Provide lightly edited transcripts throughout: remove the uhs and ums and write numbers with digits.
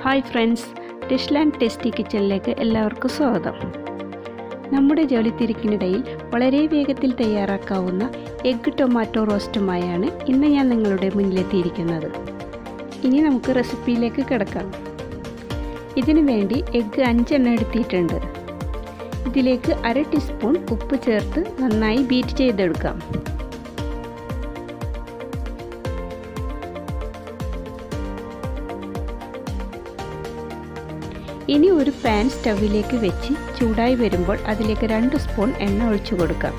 Hi friends, dish and tasty കിച്ചണിലേക്ക് എല്ലാവർക്കും സ്വാഗതം. നമ്മുടെ ജോലി തിരക്കിനിടയിൽ വളരെ വേഗത്തിൽ തയ്യാറാക്കാവുന്ന എഗ്ഗ് ടൊമാറ്റോ റോസ്റ്റുമായാണ് ഇന്ന് ഞാൻ നിങ്ങളുടെ മുന്നിലെത്തിയിരിക്കുന്നത്. ഇനി നമുക്ക് റെസിപ്പിയിലേക്ക് കിടക്കാം. ഇതിനു വേണ്ടി എഗ്ഗ് 5 എണ്ണം എടുത്തിട്ടുണ്ട്. ഇതിലേക്ക് 1/2 ടീസ്പൂൺ ഉപ്പ് ചേർത്ത് നന്നായി ബീറ്റ് ചെയ്തെടുക്കാം. ഇനി ഒരു പാൻ സ്റ്റൗവിലേക്ക് വെച്ച് ചൂടായി വരുമ്പോൾ അതിലേക്ക് 2 സ്പൂൺ എണ്ണ ഒഴിച്ചു കൊടുക്കാം.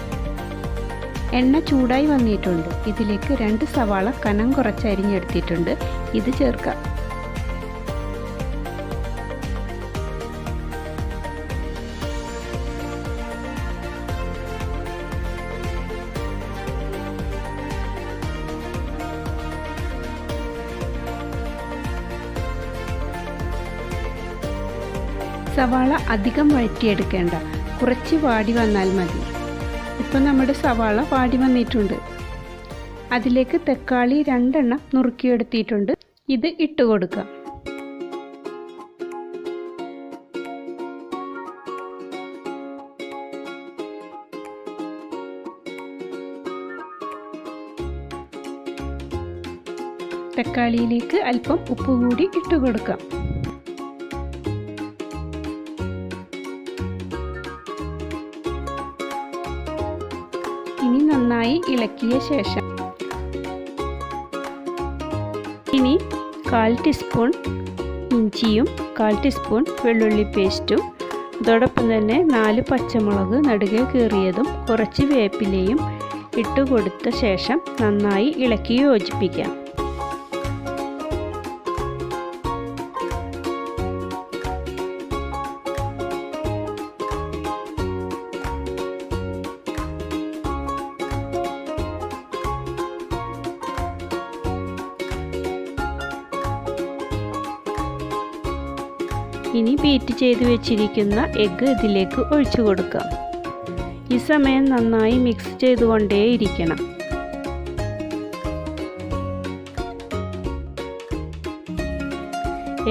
എണ്ണ ചൂടായി വന്നിട്ടുണ്ട്. ഇതിലേക്ക് 2 സവാള കനം കുറച്ച് അരിഞ്ഞെടുത്തിട്ടുണ്ട്. ഇത് ചേർക്കാം. സവാള അധികം വഴറ്റിയെടുക്കേണ്ട, കുറച്ച് വാടി വന്നാൽ മതി. ഇപ്പോൾ നമ്മുടെ സവാള വാടി വന്നിട്ടുണ്ട്. അതിലേക്ക് തക്കാളി 2 എണ്ണം നുറുക്കിയെടുത്തിട്ടുണ്ട്. ഇത് ഇട്ട് കൊടുക്കാം. തക്കാളിയിലേക്ക് അല്പം ഉപ്പ് കൂടി ഇട്ട് കൊടുക്കാം. ഇനി നന്നായി ഇളക്കിയ ശേഷം ഇനി 1/4 ടീസ്പൂൺ ഇഞ്ചിയും 1/4 ടീസ്പൂൺ വെള്ളുള്ളി പേസ്റ്റും അതോടൊപ്പം തന്നെ 4 പച്ചമുളക് നടുകെ കീറിയതും കുറച്ച് വേപ്പിലയും ഇട്ട് കൊടുത്ത ശേഷം നന്നായി ഇളക്കി യോജിപ്പിക്കാം. ഇനി ബീറ്റ് ചെയ്ത് വെച്ചിരിക്കുന്ന എഗ്ഗ് ഇതിലേക്ക് ഒഴിച്ചു കൊടുക്കാം. ഈ സമയം നന്നായി മിക്സ് ചെയ്തുകൊണ്ടേയിരിക്കണം.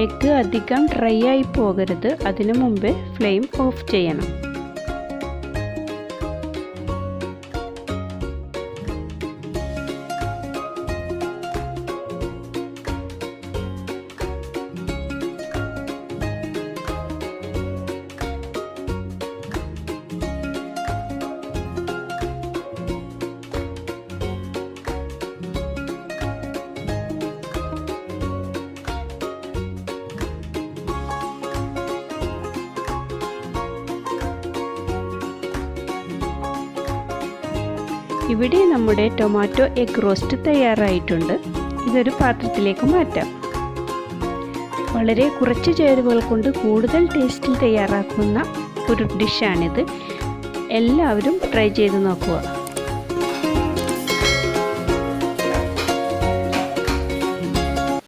എഗ്ഗ് അധികം ഡ്രൈ ആയി പോകരുത്. അതിനു മുമ്പേ ഫ്ലെയിം ഓഫ് ചെയ്യണം. ഇവിടെ നമ്മുടെ ടൊമാറ്റോ എഗ് റോസ്റ്റ് തയ്യാറായിട്ടുണ്ട്. ഇതൊരു പാത്രത്തിലേക്ക് മാറ്റാം. വളരെ കുറച്ച് ചേരുവകൾ കൊണ്ട് കൂടുതൽ ടേസ്റ്റിൽ തയ്യാറാക്കുന്ന ഒരു ഡിഷാണിത്. എല്ലാവരും ട്രൈ ചെയ്ത് നോക്കുക.